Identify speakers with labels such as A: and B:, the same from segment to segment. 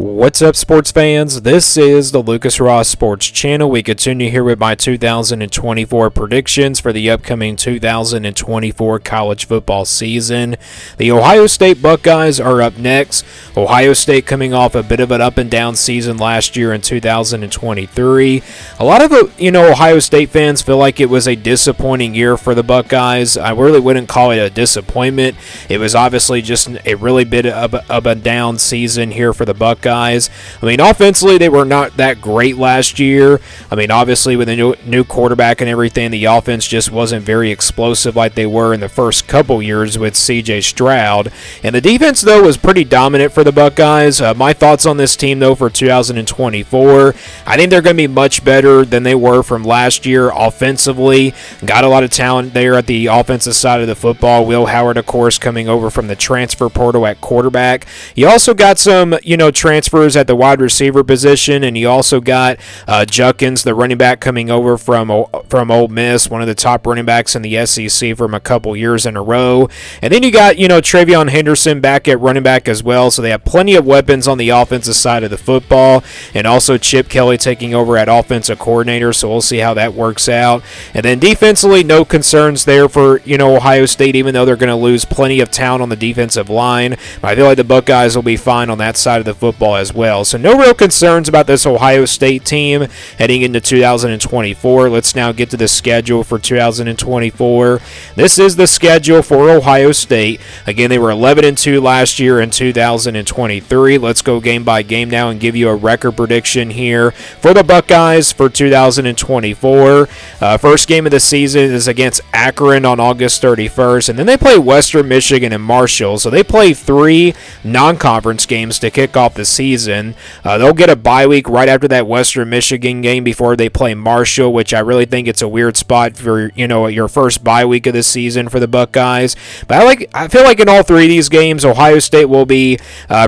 A: What's up, sports fans? This is the Lucas Ross Sports Channel. We continue here with my 2024 predictions for the upcoming 2024 college football season. The Ohio State Buckeyes are up next. Ohio State coming off a bit of an up and down season last year in 2023. A lot of Ohio State fans feel like it was a disappointing year for the Buckeyes. I really wouldn't call it a disappointment. It was obviously just a really bit of a down season here for the Buckeyes. I mean, offensively, they were not that great last year. I mean, obviously, with a new quarterback and everything, the offense just wasn't very explosive like they were in the first couple years with C.J. Stroud. And the defense, though, was pretty dominant for the Buckeyes. My thoughts on this team, though, for 2024, I think they're going to be much better than they were from last year offensively. Got a lot of talent there at the offensive side of the football. Will Howard, of course, coming over from the transfer portal at quarterback. You also got some, transfers at the wide receiver position, and you also got Juckins, the running back, coming over from Ole Miss, one of the top running backs in the SEC from a couple years in a row. And then you got, Travion Henderson back at running back as well, so they have plenty of weapons on the offensive side of the football, and also Chip Kelly taking over at offensive coordinator, so we'll see how that works out. And then defensively, no concerns there for, Ohio State, even though they're going to lose plenty of talent on the defensive line. But I feel like the Buckeyes will be fine on that side of the football as well. So no real concerns about this Ohio State team heading into 2024. Let's now get to the schedule for 2024. This is the schedule for Ohio State. Again, they were 11-2 last year in 2023. Let's go game by game now and give you a record prediction here for the Buckeyes for 2024. First game of the season is against Akron on August 31st, and then they play Western Michigan and Marshall. So they play 3 non-conference games to kick off the season. They'll get a bye week right after that Western Michigan game before they play Marshall, which I really think it's a weird spot for your first bye week of the season for the Buckeyes. But I feel like in all 3 of these games, Ohio State will be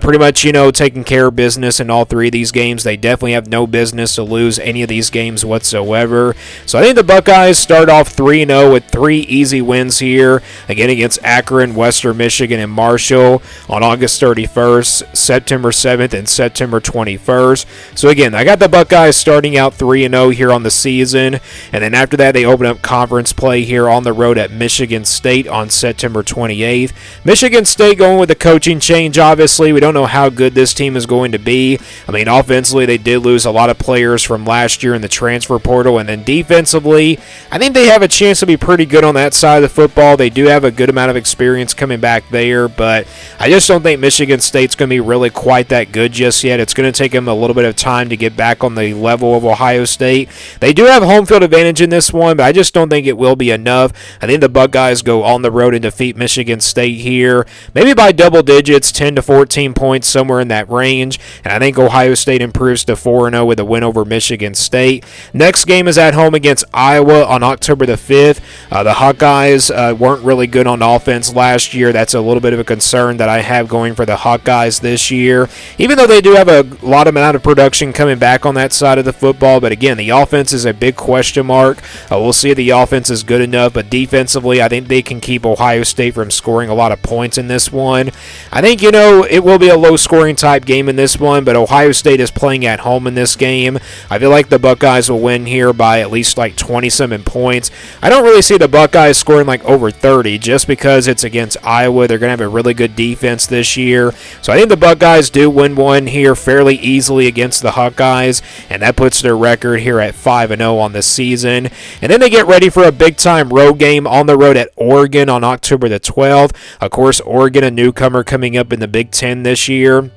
A: pretty much taking care of business in all 3 of these games. They definitely have no business to lose any of these games whatsoever. So I think the Buckeyes start off 3-0 with 3 easy wins here, again against Akron, Western Michigan, and Marshall on August 31st, September 7th, and September 21st. So again, I got the Buckeyes starting out 3-0 here on the season, and then after that they open up conference play here on the road at Michigan State on September 28th. Michigan State going with the coaching change, obviously. We don't know how good this team is going to be. I mean, offensively, they did lose a lot of players from last year in the transfer portal, and then defensively, I think they have a chance to be pretty good on that side of the football. They do have a good amount of experience coming back there, but I just don't think Michigan State's going to be really quite that good just yet. It's going to take them a little bit of time to get back on the level of Ohio State. They do have home field advantage in this one, but I just don't think it will be enough. I think the Buckeyes go on the road and defeat Michigan State here, maybe by double digits, 10 to 14 points, somewhere in that range. And I think Ohio State improves to 4-0 with a win over Michigan State. Next game is at home against Iowa on October the 5th. The Hawkeyes weren't really good on offense last year. That's a little bit of a concern that I have going for the Hawkeyes this year, even though they do have a lot amount of production coming back on that side of the football. But again, the offense is a big question mark. We'll see if the offense is good enough, but defensively, I think they can keep Ohio State from scoring a lot of points in this one. I think, it will be a low-scoring type game in this one, but Ohio State is playing at home in this game. I feel like the Buckeyes will win here by at least like 20-something points. I don't really see the Buckeyes scoring like over 30 just because it's against Iowa. They're going to have a really good defense this year. So I think the Buckeyes do win one here fairly easily against the Hawkeyes, and that puts their record here at 5-0 on the season. And then they get ready for a big-time road game on the road at Oregon on October the 12th. Of course, Oregon, a newcomer coming up in the Big Ten this year.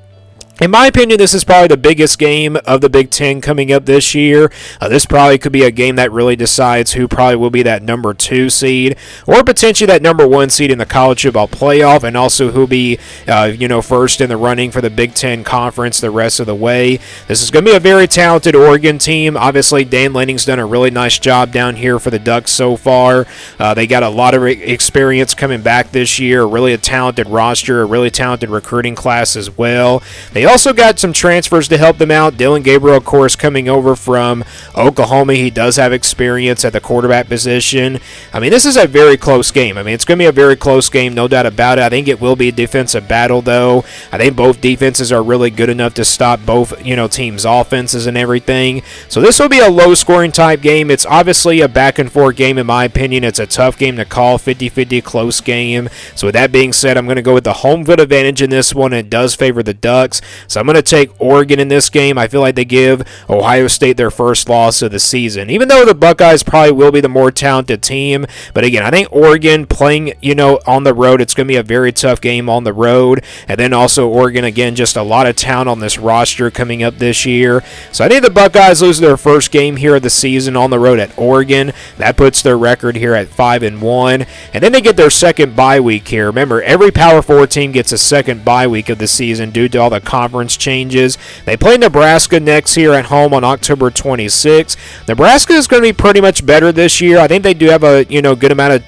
A: In my opinion, this is probably the biggest game of the Big Ten coming up this year. This probably could be a game that really decides who probably will be that number 2 seed or potentially that number 1 seed in the college football playoff, and also who will be, first in the running for the Big Ten Conference the rest of the way. This is going to be a very talented Oregon team. Obviously, Dan Lanning's done a really nice job down here for the Ducks so far. They got a lot of experience coming back this year, really a talented roster, a really talented recruiting class as well. They They also got some transfers to help them out. Dylan Gabriel, of course, coming over from Oklahoma. He does have experience at the quarterback position. I mean, this is a very close game. I mean, it's going to be a very close game, no doubt about it. I think it will be a defensive battle, though. I think both defenses are really good enough to stop both, teams' offenses and everything. So this will be a low-scoring type game. It's obviously a back-and-forth game, in my opinion. It's a tough game to call, 50-50 close game. So with that being said, I'm going to go with the home field advantage in this one. It does favor the Ducks. So I'm going to take Oregon in this game. I feel like they give Ohio State their first loss of the season, even though the Buckeyes probably will be the more talented team. But again, I think Oregon playing, on the road, it's going to be a very tough game on the road. And then also Oregon, again, just a lot of talent on this roster coming up this year. So I think the Buckeyes lose their first game here of the season on the road at Oregon. That puts their record here at 5-1. And then they get their second bye week here. Remember, every Power 4 team gets a second bye week of the season due to all the conference changes. They play Nebraska next here at home on October 26th. Nebraska is going to be pretty much better this year. I think they do have a good amount of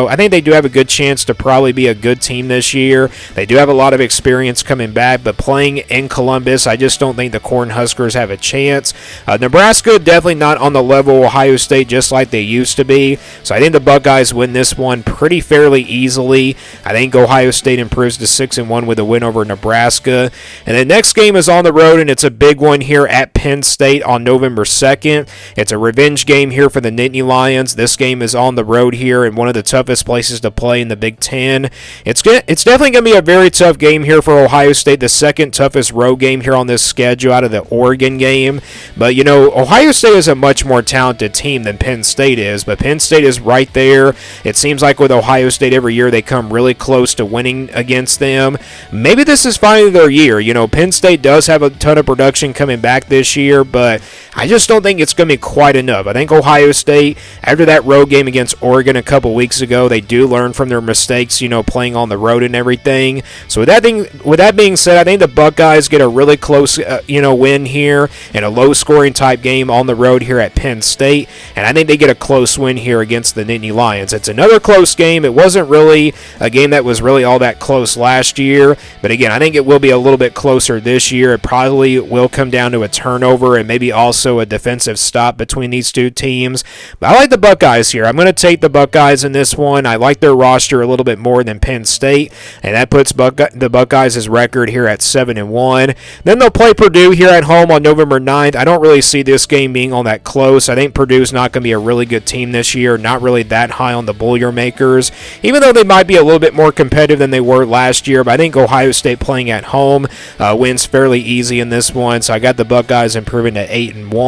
A: I think they do have a good chance to probably be a good team this year. They do have a lot of experience coming back, but playing in Columbus, I just don't think the Cornhuskers have a chance. Nebraska definitely not on the level of Ohio State just like they used to be. So I think the Buckeyes win this one pretty fairly easily. I think Ohio State improves to 6-1 with a win over Nebraska. And the next game is on the road, and it's a big one here at Penn State on November 2nd. It's a revenge game here for the Nittany Lions. This game is on the road here in one of the toughest places to play in the Big Ten. It's definitely going to be a very tough game here for Ohio State, the second toughest road game here on this schedule out of the Oregon game. But, Ohio State is a much more talented team than Penn State is, but Penn State is right there. It seems like with Ohio State every year they come really close to winning against them. Maybe this is finally their year. Penn State does have a ton of production coming back this year, but I just don't think it's going to be quite enough. I think Ohio State, after that road game against Oregon a couple weeks ago, they do learn from their mistakes, playing on the road and everything. So with that being said, I think the Buckeyes get a really close, win here in a low-scoring type game on the road here at Penn State, and I think they get a close win here against the Nittany Lions. It's another close game. It wasn't really a game that was really all that close last year, but again, I think it will be a little bit closer this year. It probably will come down to a turnover and maybe also a defensive stop between these two teams. But I like the Buckeyes here. I'm going to take the Buckeyes in this one. I like their roster a little bit more than Penn State, and that puts the Buckeyes' record here at 7-1. Then they'll play Purdue here at home on November 9th. I don't really see this game being all that close. I think Purdue's not going to be a really good team this year, not really that high on the Boilermakers, even though they might be a little bit more competitive than they were last year. But I think Ohio State playing at home wins fairly easy in this one, so I got the Buckeyes improving to 8-1.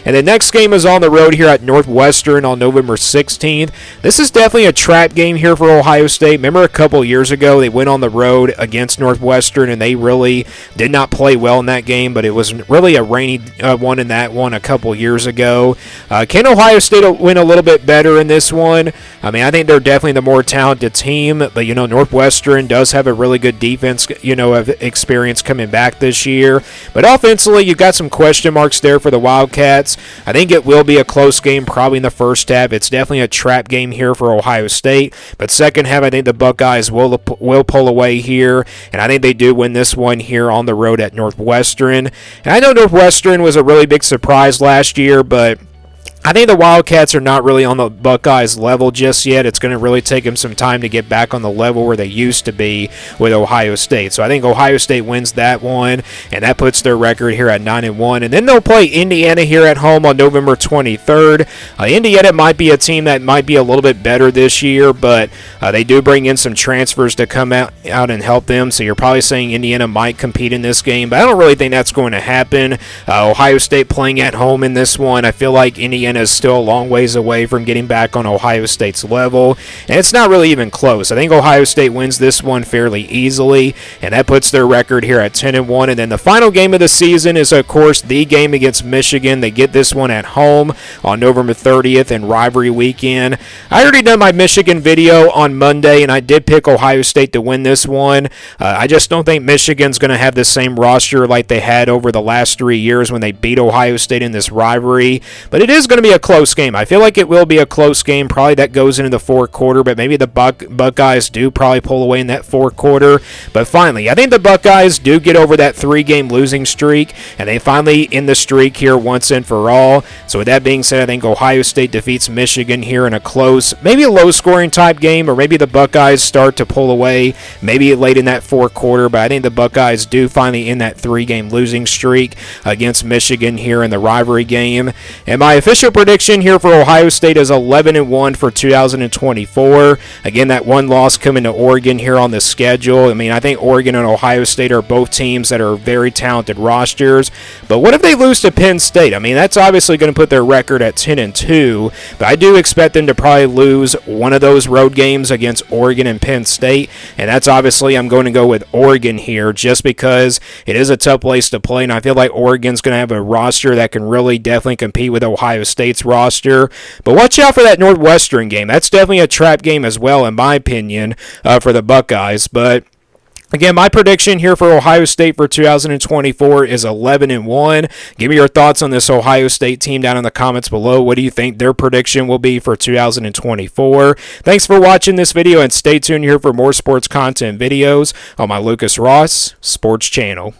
A: And the next game is on the road here at Northwestern on November 16th. This is definitely a trap game here for Ohio State. Remember a couple years ago they went on the road against Northwestern and they really did not play well in that game, but it was really a rainy one in that one a couple years ago. Can Ohio State win a little bit better in this one? I mean, I think they're definitely the more talented team, but Northwestern does have a really good defense, of experience coming back this year. But offensively, you've got some question marks there for the Wildcats. I think it will be a close game probably in the first half. It's definitely a trap game here for Ohio State, but second half I think the Buckeyes will pull away here, and I think they do win this one here on the road at Northwestern. And I know Northwestern was a really big surprise last year, but I think the Wildcats are not really on the Buckeyes level just yet. It's going to really take them some time to get back on the level where they used to be with Ohio State. So I think Ohio State wins that one, and that puts their record here at 9-1. And then they'll play Indiana here at home on November 23rd. Indiana might be a team that might be a little bit better this year, but they do bring in some transfers to come out and help them. So you're probably saying Indiana might compete in this game, but I don't really think that's going to happen. Ohio State playing at home in this one. I feel like Indiana is still a long ways away from getting back on Ohio State's level, and it's not really even close. I think Ohio State wins this one fairly easily, and that puts their record here at 10-1. And then the final game of the season is, of course, the game against Michigan. They get this one at home on November 30th in rivalry weekend. I already done my Michigan video on Monday, and I did pick Ohio State to win this one. I just don't think Michigan's going to have the same roster like they had over the last 3 years when they beat Ohio State in this rivalry, but it is going to going to be a close game. I feel like it will be a close game. Probably that goes into the fourth quarter, but maybe the Buckeyes do probably pull away in that fourth quarter. But finally, I think the Buckeyes do get over that 3-game losing streak, and they finally end the streak here once and for all. So with that being said, I think Ohio State defeats Michigan here in a close, maybe a low-scoring type game, or maybe the Buckeyes start to pull away, maybe late in that fourth quarter. But I think the Buckeyes do finally end that 3-game losing streak against Michigan here in the rivalry game. And my official prediction here for Ohio State is 11-1 for 2024. Again, that one loss coming to Oregon here on the schedule. I mean, I think Oregon and Ohio State are both teams that are very talented rosters. But what if they lose to Penn State? I mean, that's obviously going to put their record at 10-2. But I do expect them to probably lose one of those road games against Oregon and Penn State. And that's obviously, I'm going to go with Oregon here just because it is a tough place to play. And I feel like Oregon's going to have a roster that can really definitely compete with Ohio State's roster. But watch out for that Northwestern game. That's definitely a trap game as well, in my opinion, for the Buckeyes. But again, my prediction here for Ohio State for 2024 is 11-1. Give me your thoughts on this Ohio State team down in the comments below. What do you think their prediction will be for 2024? Thanks for watching this video, and stay tuned here for more sports content videos on my Lucas Ross Sports channel.